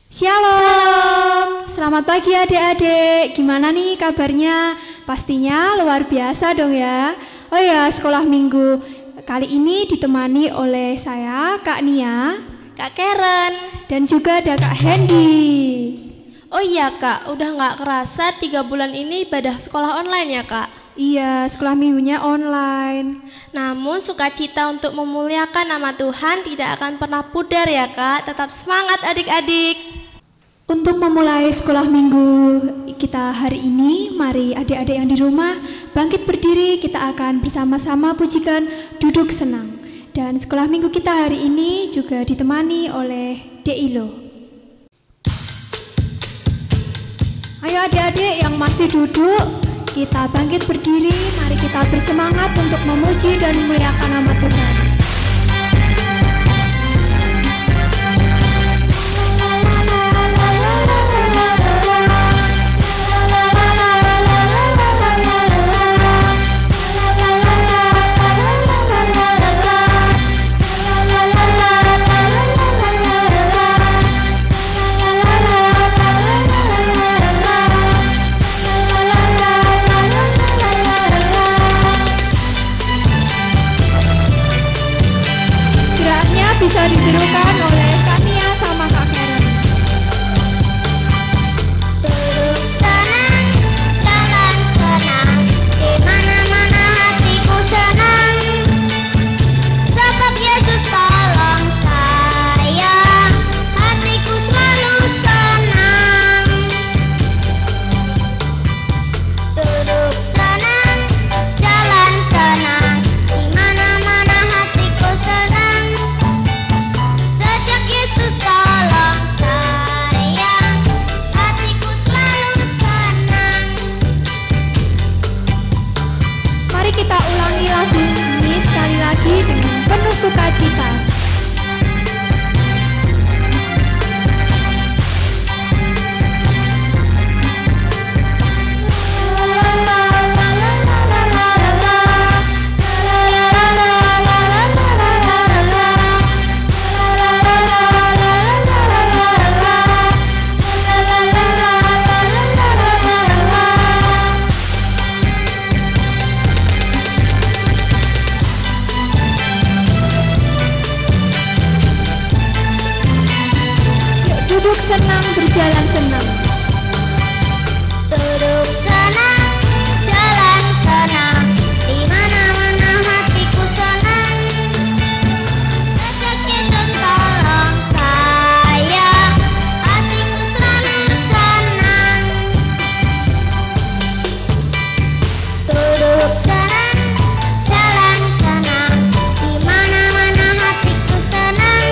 Shalom, selamat pagi adik-adik. Gimana nih kabarnya? Pastinya luar biasa dong ya. Oh ya, sekolah minggu kali ini ditemani oleh saya, Kak Nia, Kak Karen, dan juga ada Kak Hendy. Oh iya Kak, udah gak kerasa 3 bulan ini ibadah sekolah online ya Kak? Iya, sekolah minggunya online. Namun sukacita untuk memuliakan nama Tuhan tidak akan pernah pudar ya Kak. Tetap semangat adik-adik. Untuk memulai sekolah minggu kita hari ini, mari adik-adik yang di rumah bangkit berdiri, kita akan bersama-sama pujikan Duduk Senang. Dan sekolah minggu kita hari ini juga ditemani oleh Deilo. Ayo adik-adik yang masih duduk, kita bangkit berdiri, mari kita bersemangat untuk memuji dan memuliakan nama Tuhan. Bisa ditirukan oleh Kak Nia sama Kak Karen. Duduk senang, jalan senang, di mana-mana hatiku senang, sebab Yesus tolong saya, hatiku selalu senang. Duduk senang, jalan senang, di mana-mana hatiku senang, sejak Yesus tolong saya, hatiku selalu senang. Mari kita ulangi lagu ini sekali lagi dengan penuh sukacita. Duduk senang, berjalan senang. Duduk senang, jalan senang, di mana-mana hatiku senang, sejak Yesus tolong saya, hatiku selalu senang. Duduk senang, jalan senang, di mana-mana hatiku senang,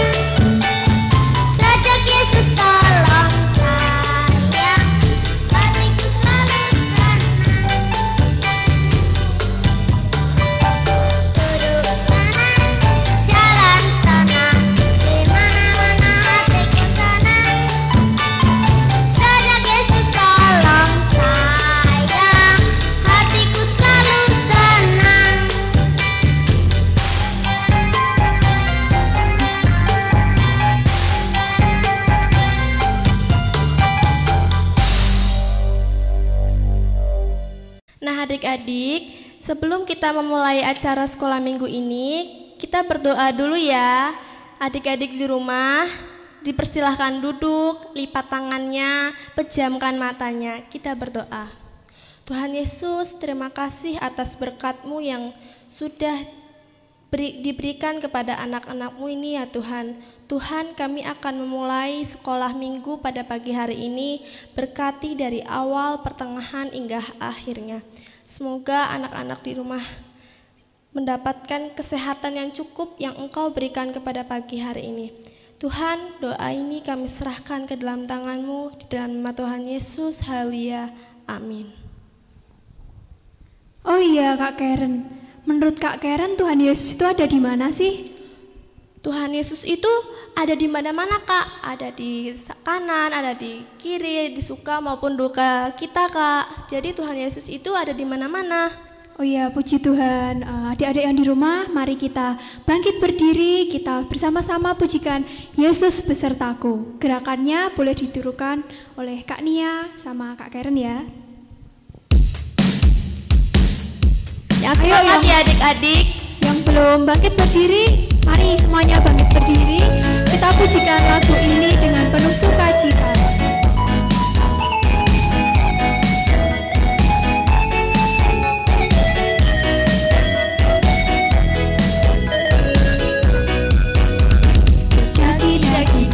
sejak Yesus tolong saya, hatiku selalu senang. Duduk senang, jalan senang, di mana-mana hatiku senang, sejak Yesus tolong saya, hatiku selalu senang. Nah adik-adik, sebelum kita memulai acara sekolah minggu ini, kita berdoa dulu ya. Adik-adik di rumah, dipersilahkan duduk, lipat tangannya, pejamkan matanya. Kita berdoa. Tuhan Yesus, terima kasih atas berkat-Mu yang sudah diberikan kepada anak-anak-Mu ini ya Tuhan. Tuhan, kami akan memulai sekolah minggu pada pagi hari ini, berkati dari awal, pertengahan, hingga akhirnya. Semoga anak-anak di rumah mendapatkan kesehatan yang cukup yang Engkau berikan kepada pagi hari ini. Tuhan, doa ini kami serahkan ke dalam tangan-Mu, di dalam nama Tuhan Yesus, haleluya, amin. Oh iya Kak Karen, menurut Kak Karen Tuhan Yesus itu ada di mana sih? Tuhan Yesus itu ada di mana-mana Kak, ada di kanan, ada di kiri, di suka maupun duka kita Kak. Jadi Tuhan Yesus itu ada di mana-mana. Oh ya, puji Tuhan. Adik-adik yang di rumah, mari kita bangkit berdiri, kita bersama-sama pujikan Yesus besertaku. Gerakannya boleh ditirukan oleh Kak Nia sama Kak Karen ya. Yang semangat ya adik-adik. Yang belum bangkit berdiri, mari semuanya bangkit berdiri. Kita pujikan lagu ini dengan penuh sukacita.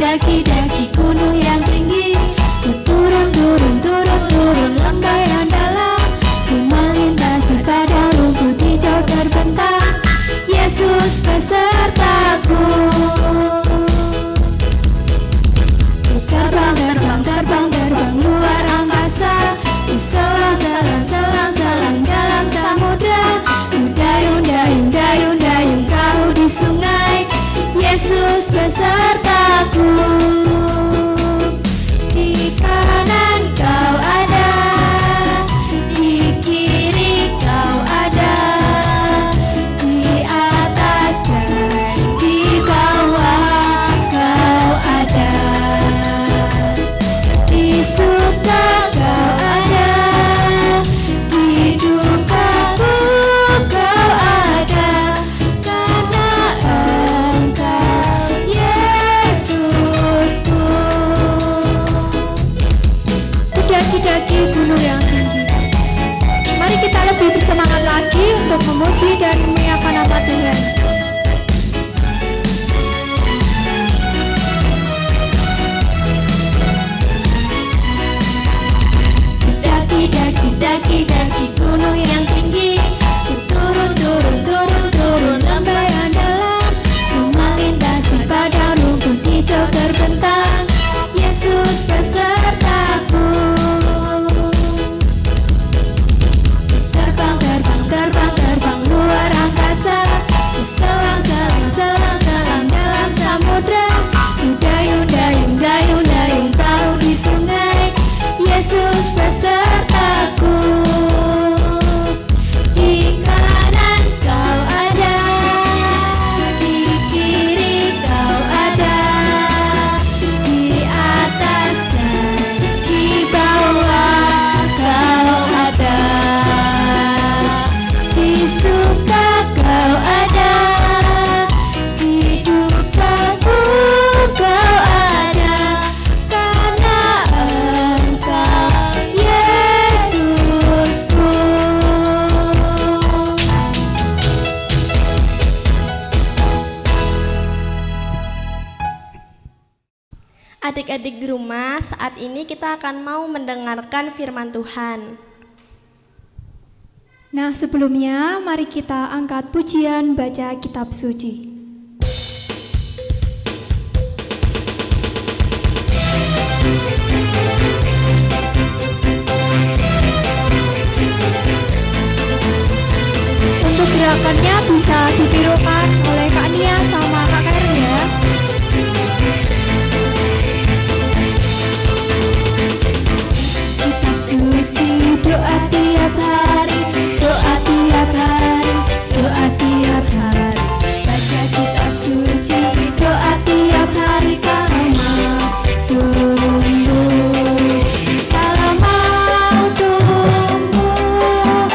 Daki-daki gunung yang tinggi, ku turun lembah yang dalam, ku melintasi padang rumput hijau terbentang. Yesus besertaku. Ku terbang luar angkasa, ku selam dalam samudra, ku dayung perahu di sungai. Yesus besertaku. Di kanan kau ada, di kiri kau ada, di atas dan di bawah kau ada, di suka kau ada, di dukaku kau ada, karena Engkau Yesusku. Daki gunung yang tinggi. Mari kita lebih bersemangat lagi untuk memuji dan memuliakan nama Tuhan. Daki gunung yang tinggi, ku turun lembah yang dalam, ku melintasi padang rumput hijau terbentang. Yesus besertaku. Terbang luar angkasa, ku selam dalam samudra, ku dayung perahu di sungai. Yesus besertaku. Di kanan kau ada, di kiri kau ada, di atas dan di bawah kau ada, di suka kau ada, di dukaku kau ada, karena Engkau Yesusku. Adik-adik di rumah, saat ini kita akan mau mendengarkan firman Tuhan. Nah, sebelumnya mari kita angkat pujian baca kitab suci. Untuk gerakannya bisa ditirukan oleh Kak Nia sama Kak Karen ya. Kitab suci, doa tiap hari, doa tiap hari, doa tiap hari. Baca kitab suci, doa tiap hari kalau mau tumbuh, kalau mau tumbuh,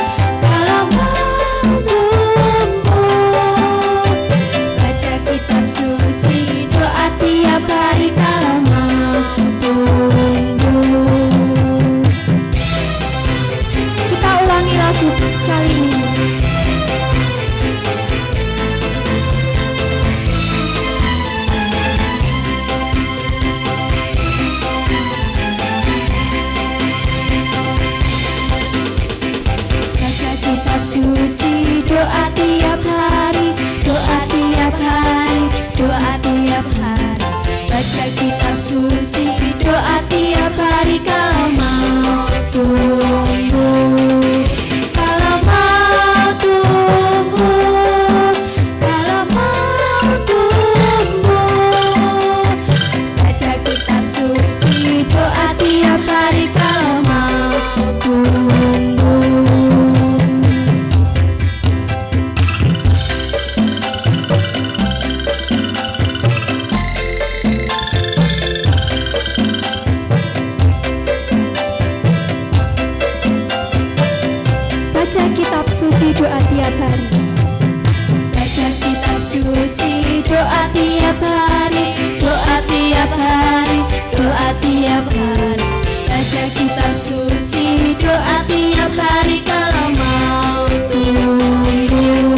kalau mau tumbuh. tiap hari. Baca kitab suci, doa tiap hari, doa tiap hari, doa tiap hari. Baca kitab suci, doa tiap hari kalau mau tumbuh,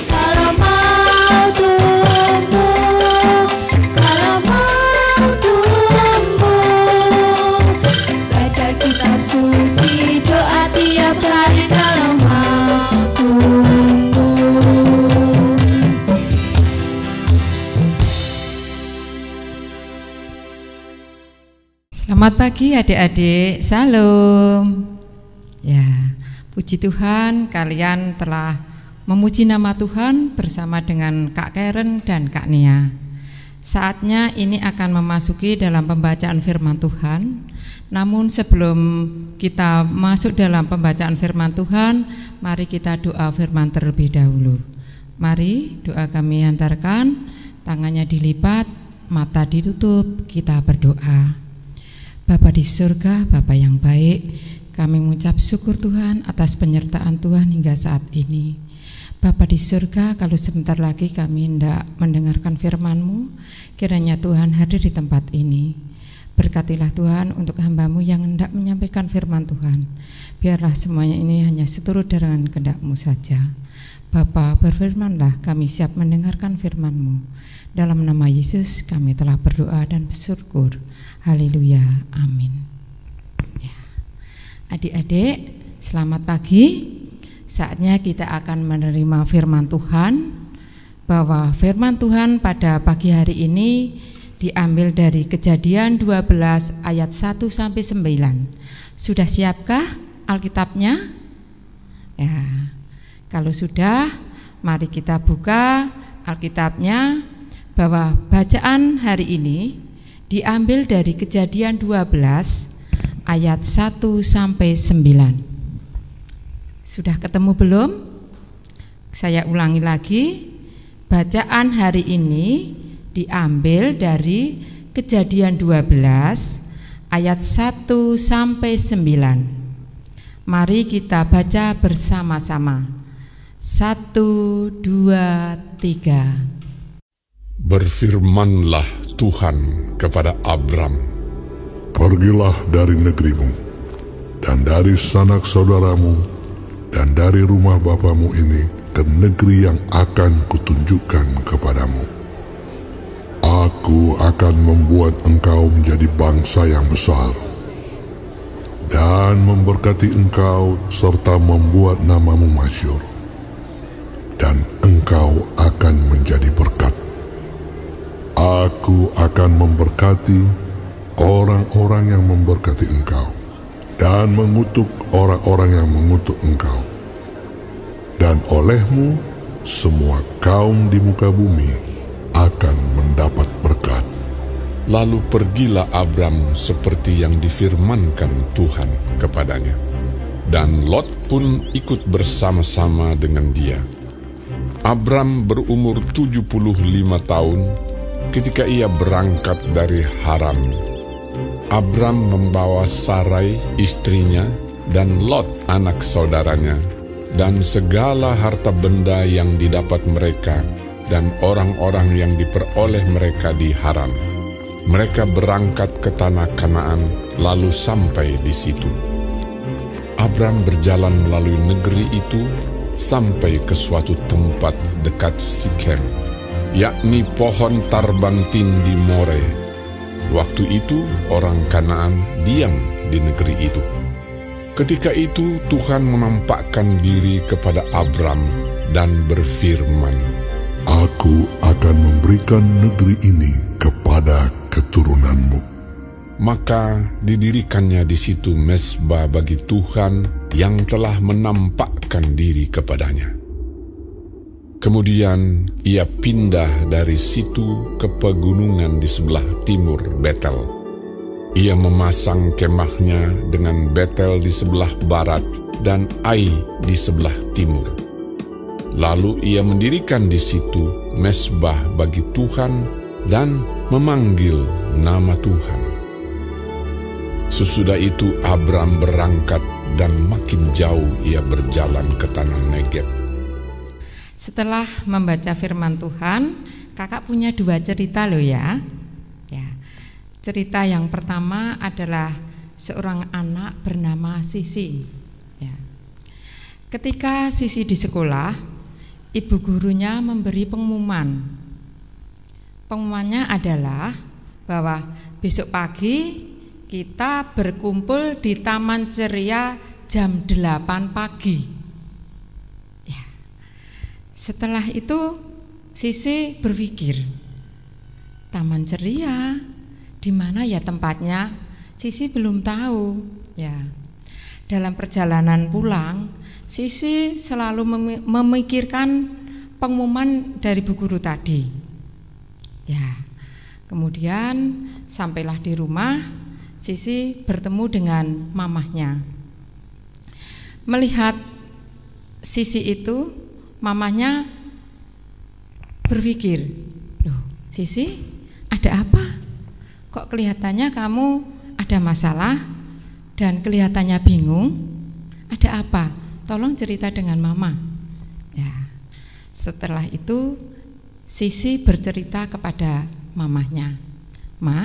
kalau mau tumbuh, kalau mau tumbuh. Baca kitab suci, doa tiap hari kalau mau tumbuh. Selamat pagi adik-adik, salam. Ya, puji Tuhan kalian telah memuji nama Tuhan bersama dengan Kak Karen dan Kak Nia. Saatnya ini akan memasuki dalam pembacaan firman Tuhan. Namun sebelum kita masuk dalam pembacaan firman Tuhan, mari kita doa firman terlebih dahulu. Mari doa kami hantarkan, tangannya dilipat, mata ditutup, kita berdoa. Bapa di surga, Bapa yang baik, kami mengucap syukur Tuhan atas penyertaan Tuhan hingga saat ini. Bapa di surga, kalau sebentar lagi kami hendak mendengarkan firman-Mu, kiranya Tuhan hadir di tempat ini. Berkatilah Tuhan untuk hamba-Mu yang hendak menyampaikan firman Tuhan. Biarlah semuanya ini hanya seturut dengan kehendak-Mu saja. Bapa, berfirmanlah, kami siap mendengarkan firman-Mu. Dalam nama Yesus kami telah berdoa dan bersyukur. Haleluya, amin. Ya. Adik-adik, selamat pagi. Saatnya kita akan menerima firman Tuhan, bahwa firman Tuhan pada pagi hari ini diambil dari Kejadian 12 ayat 1 sampai 9. Sudah siapkah Alkitabnya? Ya. Kalau sudah, mari kita buka Alkitabnya, bahwa bacaan hari ini diambil dari Kejadian 12 ayat 1 sampai 9. Sudah ketemu belum? Saya ulangi lagi. Bacaan hari ini diambil dari Kejadian 12 ayat 1 sampai 9. Mari kita baca bersama-sama. 1, 2, 3. Berfirmanlah Tuhan kepada Abram, pergilah dari negerimu, dan dari sanak saudaramu, dan dari rumah bapamu ini ke negeri yang akan kutunjukkan kepadamu. Aku akan membuat engkau menjadi bangsa yang besar, dan memberkati engkau serta membuat namamu masyhur, dan engkau akan menjadi berkat. Aku akan memberkati orang-orang yang memberkati engkau, dan mengutuk orang-orang yang mengutuk engkau. Dan olehmu semua kaum di muka bumi akan mendapat berkat. Lalu pergilah Abram seperti yang difirmankan Tuhan kepadanya, dan Lot pun ikut bersama-sama dengan dia. Abram berumur 75 tahun ketika ia berangkat dari Haran. Abram membawa Sarai istrinya dan Lot anak saudaranya, dan segala harta benda yang didapat mereka dan orang-orang yang diperoleh mereka di Haran. Mereka berangkat ke tanah Kanaan, lalu sampai di situ. Abram berjalan melalui negeri itu sampai ke suatu tempat dekat Sikem, yakni pohon tarbantin di More. Waktu itu orang Kanaan diam di negeri itu. Ketika itu Tuhan menampakkan diri kepada Abram dan berfirman, Aku akan memberikan negeri ini kepada keturunanmu. Maka didirikannya di situ mezbah bagi Tuhan yang telah menampakkan diri kepadanya. Kemudian ia pindah dari situ ke pegunungan di sebelah timur Betel. Ia memasang kemahnya dengan Betel di sebelah barat dan Ai di sebelah timur. Lalu ia mendirikan di situ mezbah bagi Tuhan dan memanggil nama Tuhan. Sesudah itu Abram berangkat dan makin jauh ia berjalan ke tanah Negeb. setelah membaca firman Tuhan, kakak punya 2 cerita loh ya. Cerita yang pertama adalah seorang anak bernama Sisi. Ketika Sisi di sekolah, ibu gurunya memberi pengumuman. Pengumumannya adalah bahwa besok pagi kita berkumpul di Taman Ceria jam 8 pagi. Setelah itu Sisi berpikir, Taman Ceria, di mana ya tempatnya? Sisi belum tahu. Dalam perjalanan pulang, Sisi selalu memikirkan pengumuman dari bu guru tadi. Kemudian sampailah di rumah, Sisi bertemu dengan mamahnya. Melihat Sisi itu, mamanya berpikir, loh Sisi, ada apa? Kok kelihatannya kamu ada masalah dan kelihatannya bingung? Ada apa? Tolong cerita dengan mama. Setelah itu Sisi bercerita kepada mamahnya, Ma,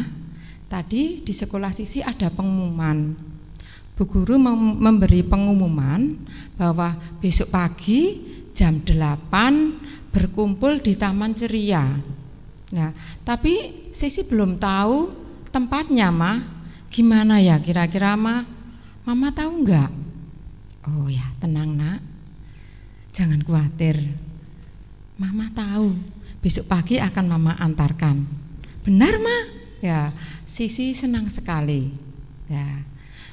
tadi di sekolah Sisi ada pengumuman. Bu guru memberi pengumuman bahwa besok pagi jam 8 berkumpul di Taman Ceria. Tapi Sisi belum tahu tempatnya, Ma. Gimana ya kira-kira, Ma? Mama tahu enggak? Oh ya, tenang nak, jangan khawatir. Mama tahu, besok pagi akan Mama antarkan. Benar, Ma? Sisi senang sekali.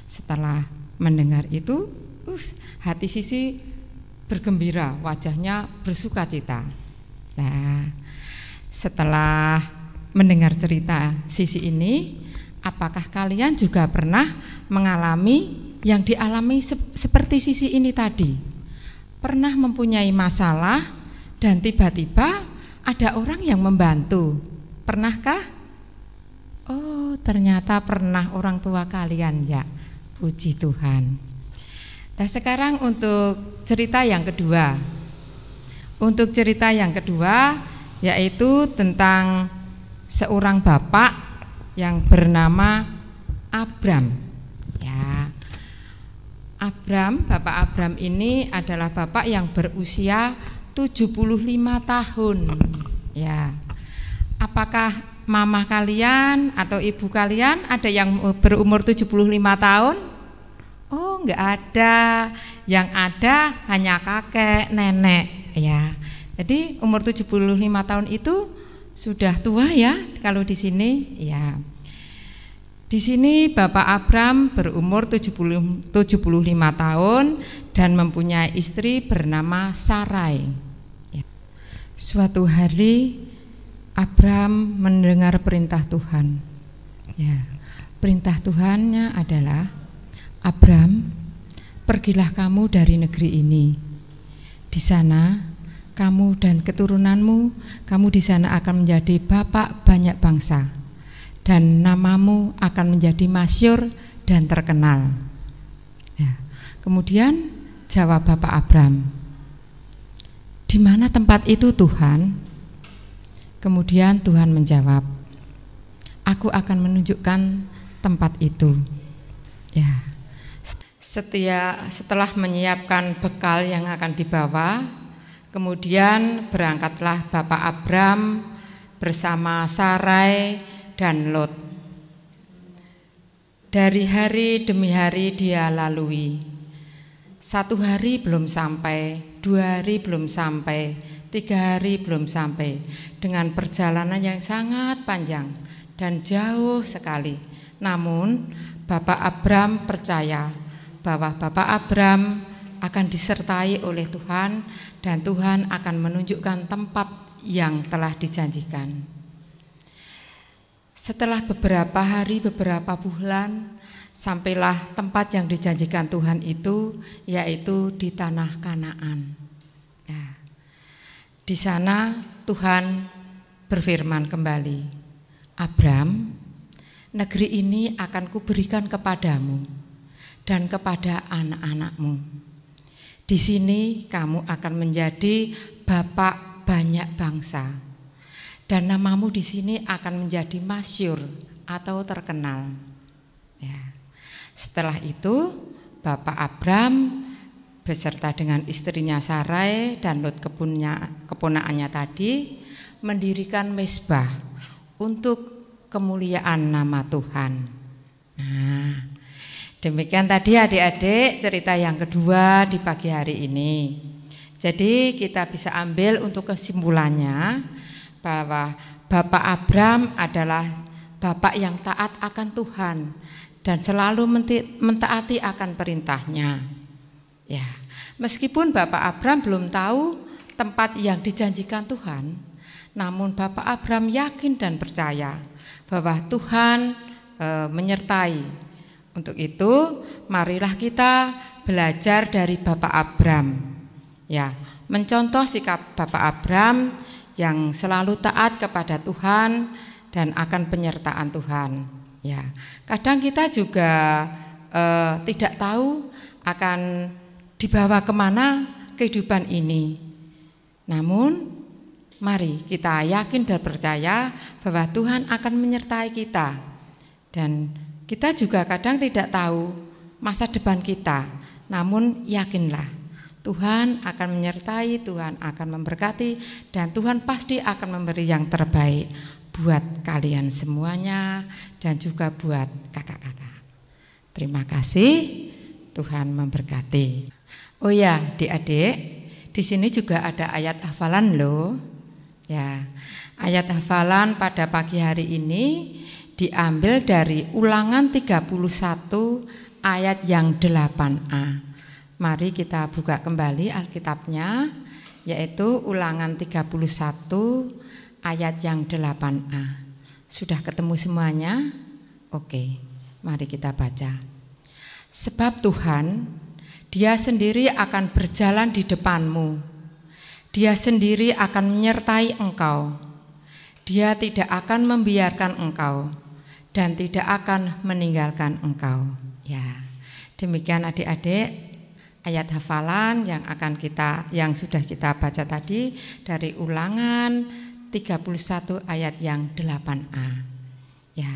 Setelah mendengar itu, hati Sisi bergembira, wajahnya bersukacita. Setelah mendengar cerita Sisi ini, apakah kalian juga pernah mengalami yang dialami seperti Sisi ini tadi? Pernah mempunyai masalah dan tiba-tiba ada orang yang membantu? Pernahkah? Oh, ternyata pernah orang tua kalian ya. Puji Tuhan. Nah, sekarang untuk cerita yang kedua. Untuk cerita yang kedua yaitu tentang seorang bapak yang bernama Abram. Bapak Abram ini adalah bapak yang berusia 75 tahun. Apakah mama kalian atau ibu kalian ada yang berumur 75 tahun? Oh, enggak ada. Yang ada hanya kakek, nenek Jadi umur 75 tahun itu sudah tua ya kalau di sini. Di sini Bapak Abram berumur 75 tahun dan mempunyai istri bernama Sarai. Suatu hari Abram mendengar perintah Tuhan. Perintah Tuhannya adalah, Abram, pergilah kamu dari negeri ini. Di sana kamu dan keturunanmu, kamu di sana akan menjadi bapak banyak bangsa, dan namamu akan menjadi masyhur dan terkenal. Kemudian jawab Bapak Abram, di mana tempat itu Tuhan? Kemudian Tuhan menjawab, aku akan menunjukkan tempat itu. Setelah menyiapkan bekal yang akan dibawa, kemudian berangkatlah Bapak Abram bersama Sarai dan Lot. Dari hari demi hari dia lalui. 1 hari belum sampai, 2 hari belum sampai, 3 hari belum sampai, dengan perjalanan yang sangat panjang dan jauh sekali. Namun Bapak Abram percaya bahwa Bapak Abram akan disertai oleh Tuhan dan Tuhan akan menunjukkan tempat yang telah dijanjikan. Setelah beberapa hari, beberapa bulan, sampailah tempat yang dijanjikan Tuhan itu, yaitu di tanah Kanaan. Di sana Tuhan berfirman kembali, Abram, negeri ini akan kuberikan kepadamu dan kepada anak-anakmu. Di sini kamu akan menjadi bapak banyak bangsa. Dan namamu di sini akan menjadi masyhur atau terkenal. Ya. Setelah itu, Bapak Abram beserta dengan istrinya Sarai dan Lot keponakannya tadi mendirikan mezbah untuk kemuliaan nama Tuhan. Nah, demikian tadi adik-adik cerita yang kedua di pagi hari ini. Jadi kita bisa ambil untuk kesimpulannya bahwa Bapak Abram adalah bapak yang taat akan Tuhan dan selalu mentaati akan perintahnya. Ya, meskipun Bapak Abram belum tahu tempat yang dijanjikan Tuhan, namun Bapak Abram yakin dan percaya bahwa Tuhan menyertai. Untuk itu, marilah kita belajar dari Bapak Abram. Ya, mencontoh sikap Bapak Abram yang selalu taat kepada Tuhan dan akan penyertaan Tuhan. Ya, kadang kita juga tidak tahu akan dibawa kemana kehidupan ini. Namun, mari kita yakin dan percaya bahwa Tuhan akan menyertai kita. Dan kita juga kadang tidak tahu masa depan kita. Namun yakinlah Tuhan akan menyertai, Tuhan akan memberkati, dan Tuhan pasti akan memberi yang terbaik buat kalian semuanya dan juga buat kakak-kakak. Terima kasih, Tuhan memberkati. Oh ya, adik-adik, di sini juga ada ayat hafalan loh. Ya, ayat hafalan pada pagi hari ini diambil dari Ulangan 31 ayat yang 8a. Mari kita buka kembali Alkitabnya, yaitu Ulangan 31 ayat yang 8a. Sudah ketemu semuanya? Oke, mari kita baca. Sebab Tuhan, Dia sendiri akan berjalan di depanmu. Dia sendiri akan menyertai engkau. Dia tidak akan membiarkan engkau dan tidak akan meninggalkan engkau. Ya, demikian adik-adik ayat hafalan yang sudah kita baca tadi dari Ulangan 31 ayat yang 8a. Ya,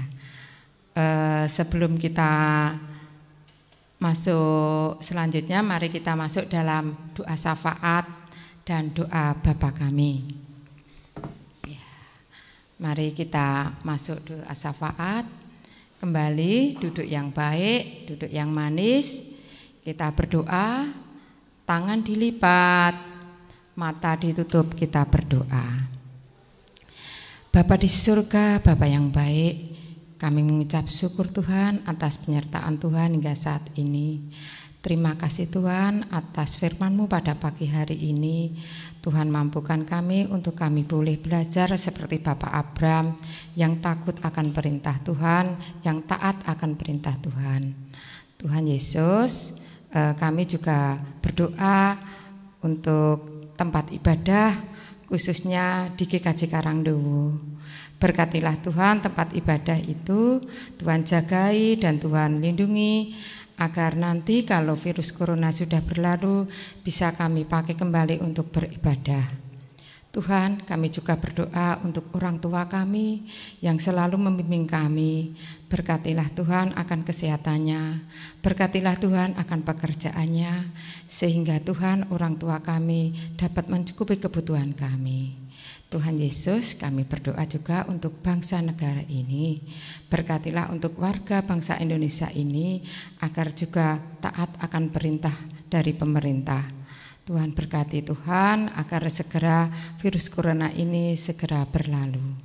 sebelum kita masuk selanjutnya, mari kita masuk dalam doa syafaat dan doa Bapa kami. Ya, mari kita masuk doa syafaat. Kembali duduk yang baik, duduk yang manis. Kita berdoa, tangan dilipat, mata ditutup, kita berdoa. Bapa di surga, Bapa yang baik, kami mengucap syukur Tuhan atas penyertaan Tuhan hingga saat ini. Terima kasih Tuhan atas firman-Mu pada pagi hari ini. Tuhan mampukan kami untuk kami boleh belajar seperti Bapak Abram yang takut akan perintah Tuhan, yang taat akan perintah Tuhan. Tuhan Yesus, kami juga berdoa untuk tempat ibadah khususnya di GKJ Karangdowo. Berkatilah Tuhan tempat ibadah itu, Tuhan jagai dan Tuhan lindungi agar nanti kalau virus corona sudah berlalu bisa kami pakai kembali untuk beribadah. Tuhan, kami juga berdoa untuk orang tua kami yang selalu membimbing kami. Berkatilah Tuhan akan kesehatannya, berkatilah Tuhan akan pekerjaannya, sehingga Tuhan orang tua kami dapat mencukupi kebutuhan kami. Tuhan Yesus, kami berdoa juga untuk bangsa negara ini. Berkatilah untuk warga bangsa Indonesia ini agar juga taat akan perintah dari pemerintah. Tuhan berkati Tuhan agar segera virus corona ini segera berlalu.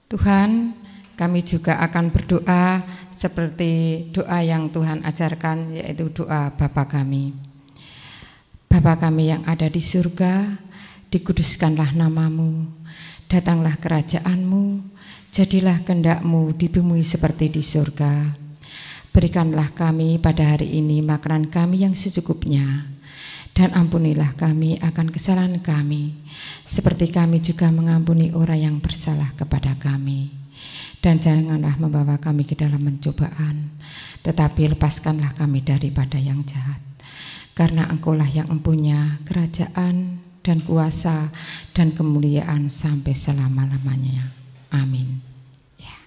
Tuhan, kami juga akan berdoa seperti doa yang Tuhan ajarkan, yaitu doa Bapa kami. Bapa kami yang ada di surga, dikuduskanlah namamu, datanglah kerajaan-Mu, jadilah kehendak-Mu di bumi seperti di surga. Berikanlah kami pada hari ini makanan kami yang secukupnya, dan ampunilah kami akan kesalahan kami, seperti kami juga mengampuni orang yang bersalah kepada kami. Dan janganlah membawa kami ke dalam pencobaan, tetapi lepaskanlah kami daripada yang jahat. karena Engkaulah yang mempunyai kerajaan dan kuasa dan kemuliaan sampai selama-lamanya. Amin. Ya.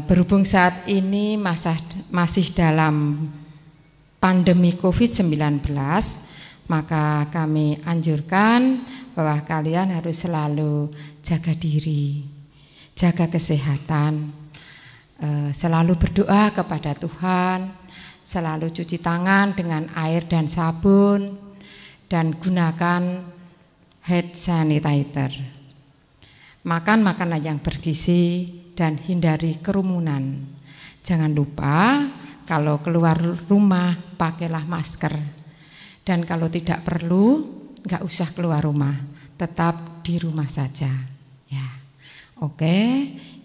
Berhubung saat ini masih dalam pandemi COVID-19, maka kami anjurkan bahwa kalian harus selalu jaga diri, jaga kesehatan, selalu berdoa kepada Tuhan, selalu cuci tangan dengan air dan sabun, dan gunakan hand sanitizer. Makan makanan yang bergizi dan hindari kerumunan. Jangan lupa kalau keluar rumah pakailah masker. Dan kalau tidak perlu, enggak usah keluar rumah, tetap di rumah saja. Ya, oke,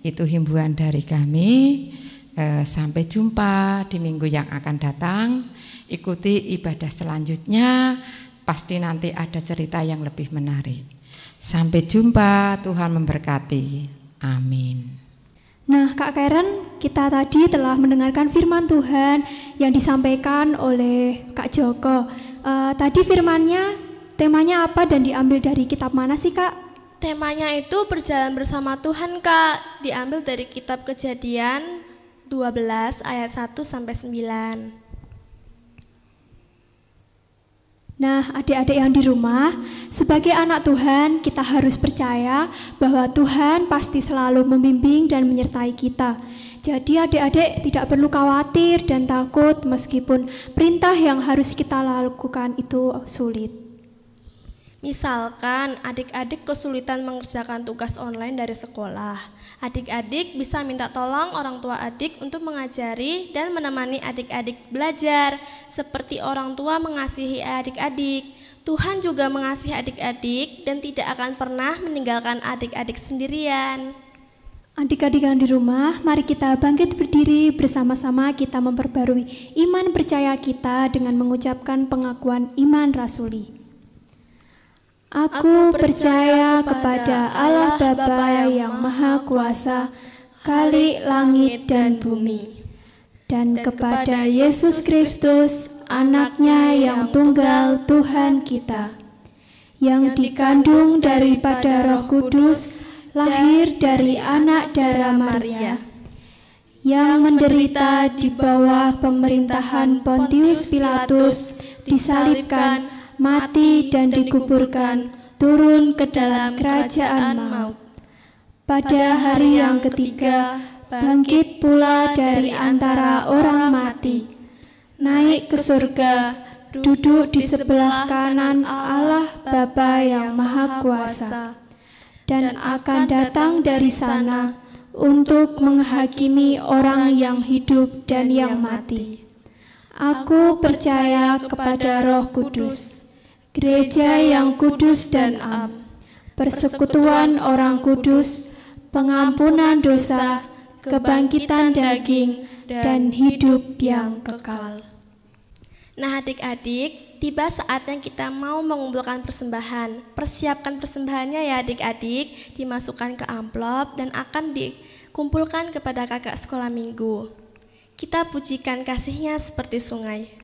itu himbauan dari kami. Sampai jumpa di minggu yang akan datang. Ikuti ibadah selanjutnya, pasti nanti ada cerita yang lebih menarik. Sampai jumpa, Tuhan memberkati. Amin. Nah, Kak Karen, kita tadi telah mendengarkan firman Tuhan yang disampaikan oleh Kak Joko. Tadi firmannya, temanya apa dan diambil dari kitab mana sih, Kak? Temanya itu berjalan bersama Tuhan, Kak. Diambil dari kitab Kejadian 12 ayat 1-9. Nah, adik-adik yang di rumah, sebagai anak Tuhan, kita harus percaya bahwa Tuhan pasti selalu membimbing dan menyertai kita. Jadi adik-adik tidak perlu khawatir dan takut meskipun perintah yang harus kita lakukan itu sulit. Misalkan adik-adik kesulitan mengerjakan tugas online dari sekolah. Adik-adik bisa minta tolong orang tua adik untuk mengajari dan menemani adik-adik belajar, seperti orang tua mengasihi adik-adik. Tuhan juga mengasihi adik-adik dan tidak akan pernah meninggalkan adik-adik sendirian. Adik-adik yang di rumah, mari kita bangkit berdiri bersama-sama, kita memperbarui iman percaya kita dengan mengucapkan pengakuan iman rasuli. Aku percaya kepada Allah Bapa yang Maha Kuasa, Khalik langit dan bumi, dan kepada Yesus Kristus, Anak-Nya yang tunggal Tuhan kita, yang dikandung daripada Roh Kudus, lahir dari anak darah Maria, yang menderita di bawah pemerintahan Pontius Pilatus, disalibkan, mati dan dikuburkan, turun ke dalam kerajaan maut. Pada hari yang ketiga, bangkit pula dari antara orang mati, naik ke surga, duduk di sebelah kanan Allah Bapa yang Maha Kuasa, dan akan datang dari sana untuk menghakimi orang yang hidup dan yang mati. Aku percaya kepada Roh Kudus, gereja yang kudus dan am, persekutuan orang kudus, pengampunan dosa, kebangkitan daging, dan hidup yang kekal. Nah adik-adik, tiba saatnya kita mau mengumpulkan persembahan. Persiapkan persembahannya ya adik-adik, dimasukkan ke amplop dan akan dikumpulkan kepada kakak sekolah minggu. Kita pujikan kasih-Nya seperti sungai.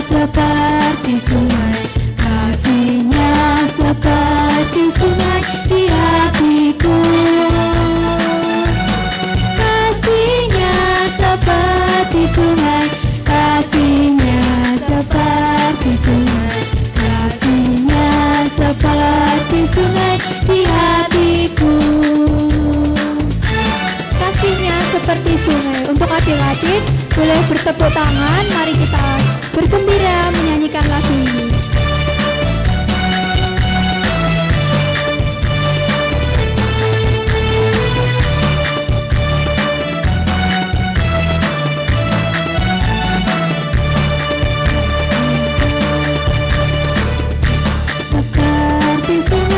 Seperti sungai, kasih-Nya seperti sungai di hatiku. Kasih-Nya seperti sungai, kasih-Nya seperti sungai, kasih-Nya seperti sungai di hatiku. Kasih-Nya seperti sungai. Untuk adik-adik boleh bertepuk tangan, mari kita bergembira menyanyikan lagu ini. Seperti sungai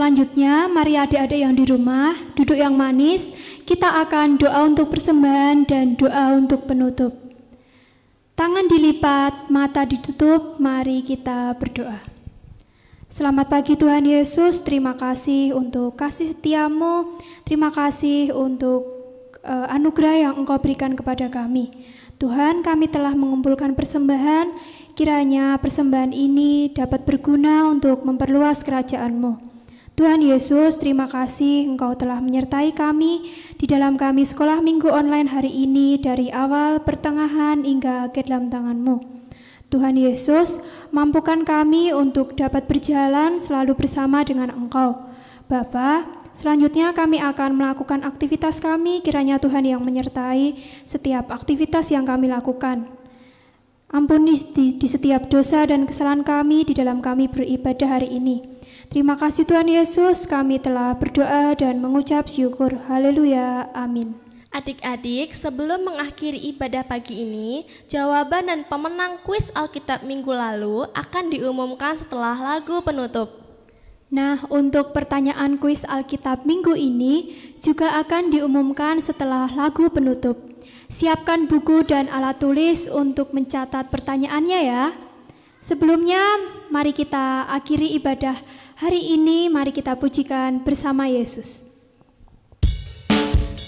selanjutnya, mari adik-adik yang di rumah, duduk yang manis, kita akan doa untuk persembahan dan doa untuk penutup. Tangan dilipat, mata ditutup, mari kita berdoa. Selamat pagi Tuhan Yesus, terima kasih untuk kasih setiamu, terima kasih untuk anugerah yang Engkau berikan kepada kami. Tuhan, kami telah mengumpulkan persembahan, kiranya persembahan ini dapat berguna untuk memperluas kerajaan-Mu. Tuhan Yesus, terima kasih Engkau telah menyertai kami di dalam kami sekolah minggu online hari ini dari awal, pertengahan, hingga akhir dalam tangan-Mu. Tuhan Yesus, mampukan kami untuk dapat berjalan selalu bersama dengan Engkau. Bapa, selanjutnya kami akan melakukan aktivitas kami, kiranya Tuhan yang menyertai setiap aktivitas yang kami lakukan. Ampuni di setiap dosa dan kesalahan kami di dalam kami beribadah hari ini. Terima kasih Tuhan Yesus, kami telah berdoa dan mengucap syukur. Haleluya, amin. Adik-adik, sebelum mengakhiri ibadah pagi ini, jawaban dan pemenang kuis Alkitab minggu lalu akan diumumkan setelah lagu penutup. Nah, untuk pertanyaan kuis Alkitab minggu ini juga akan diumumkan setelah lagu penutup. Siapkan buku dan alat tulis untuk mencatat pertanyaannya ya. Sebelumnya, mari kita akhiri ibadah hari ini, mari kita pujikan bersama Yesus.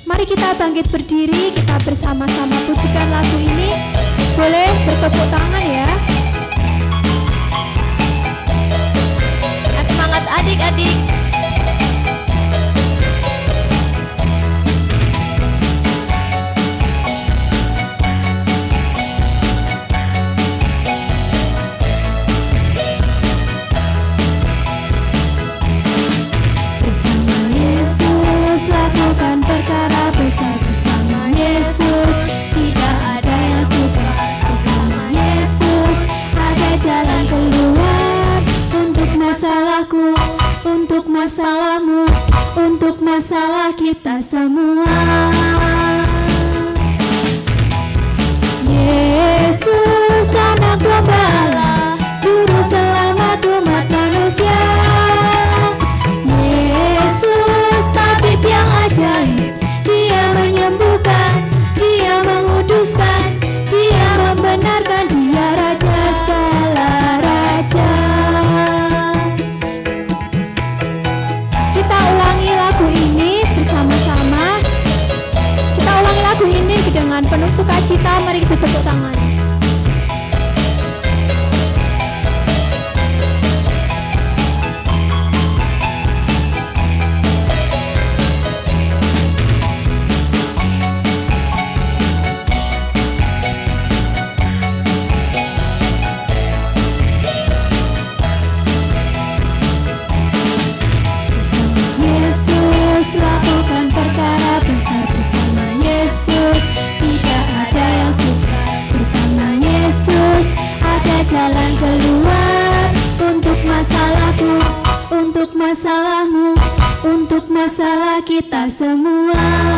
Mari kita bangkit berdiri, kita bersama-sama pujikan lagu ini. Boleh bertepuk tangan ya. Semangat adik-adik. Bersama Yesus lakukan perkara besar, bersama Yesus tidak ada yang suka, bersama Yesus ada jalan keluar. Untuk masalahku, untuk masalahmu, untuk masalah kita semua. Yesus anak domba Allah, juru selamat umat manusia. Yesus tabib yang ajaib, Dia menyembuhkan, Dia menguduskan, Dia membenarkan, Dia Raja segala raja. Kita ulangi lagu ini bersama-sama. Kita ulangi lagu ini dengan penuh sukacita. Mari kita tepuk tangan. Yesus lakukan perkara besar, bersama Yesus tidak ada yang suka, bersama Yesus ada jalan keluar. Untuk masalahku, untuk masalahmu, untuk masalah kita semua.